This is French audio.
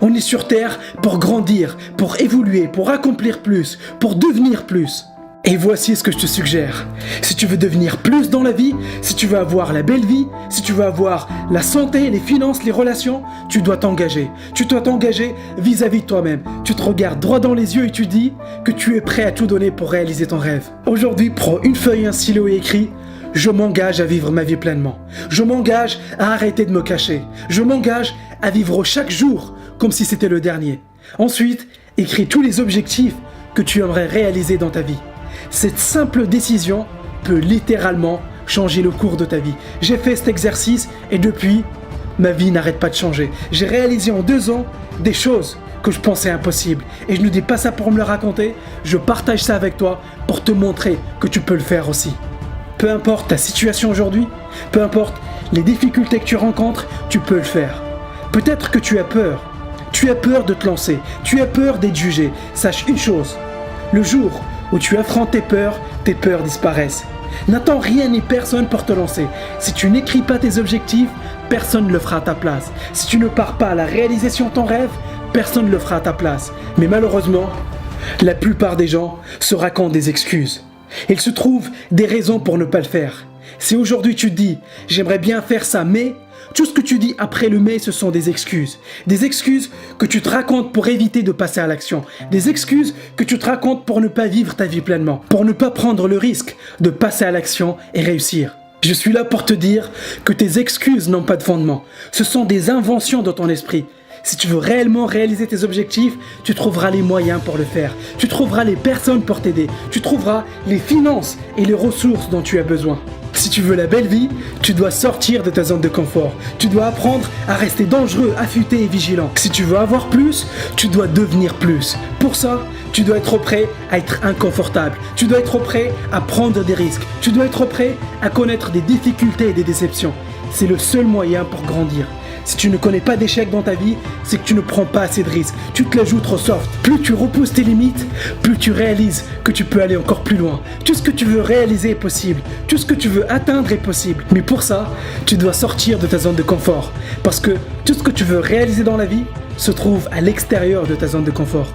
On est sur Terre pour grandir, pour évoluer, pour accomplir plus, pour devenir plus. Et voici ce que je te suggère. Si tu veux devenir plus dans la vie, si tu veux avoir la belle vie, si tu veux avoir la santé, les finances, les relations, tu dois t'engager. Tu dois t'engager vis-à-vis de toi-même. Tu te regardes droit dans les yeux et tu dis que tu es prêt à tout donner pour réaliser ton rêve. Aujourd'hui, prends une feuille, un stylo et écris: je m'engage à vivre ma vie pleinement. Je m'engage à arrêter de me cacher. Je m'engage à vivre chaque jour comme si c'était le dernier. Ensuite, écris tous les objectifs que tu aimerais réaliser dans ta vie. Cette simple décision peut littéralement changer le cours de ta vie. J'ai fait cet exercice et depuis, ma vie n'arrête pas de changer. J'ai réalisé en 2 ans des choses que je pensais impossibles. Et je ne dis pas ça pour me le raconter, je partage ça avec toi pour te montrer que tu peux le faire aussi. Peu importe ta situation aujourd'hui, peu importe les difficultés que tu rencontres, tu peux le faire. Peut-être que tu as peur. Tu as peur de te lancer. Tu as peur d'être jugé. Sache une chose, le jour où tu affrontes tes peurs disparaissent. N'attends rien ni personne pour te lancer. Si tu n'écris pas tes objectifs, personne ne le fera à ta place. Si tu ne pars pas à la réalisation de ton rêve, personne ne le fera à ta place. Mais malheureusement, la plupart des gens se racontent des excuses. Il se trouve des raisons pour ne pas le faire. Si aujourd'hui tu te dis « j'aimerais bien faire ça, mais » tout ce que tu dis après le « mais » ce sont des excuses. Des excuses que tu te racontes pour éviter de passer à l'action. Des excuses que tu te racontes pour ne pas vivre ta vie pleinement. Pour ne pas prendre le risque de passer à l'action et réussir. Je suis là pour te dire que tes excuses n'ont pas de fondement. Ce sont des inventions de ton esprit. Si tu veux réellement réaliser tes objectifs, tu trouveras les moyens pour le faire. Tu trouveras les personnes pour t'aider. Tu trouveras les finances et les ressources dont tu as besoin. Si tu veux la belle vie, tu dois sortir de ta zone de confort. Tu dois apprendre à rester dangereux, affûté et vigilant. Si tu veux avoir plus, tu dois devenir plus. Pour ça, tu dois être prêt à être inconfortable. Tu dois être prêt à prendre des risques. Tu dois être prêt à connaître des difficultés et des déceptions. C'est le seul moyen pour grandir. Si tu ne connais pas d'échecs dans ta vie, c'est que tu ne prends pas assez de risques. Tu te la joues trop soft. Plus tu repousses tes limites, plus tu réalises que tu peux aller encore plus loin. Tout ce que tu veux réaliser est possible. Tout ce que tu veux atteindre est possible. Mais pour ça, tu dois sortir de ta zone de confort. Parce que tout ce que tu veux réaliser dans la vie se trouve à l'extérieur de ta zone de confort.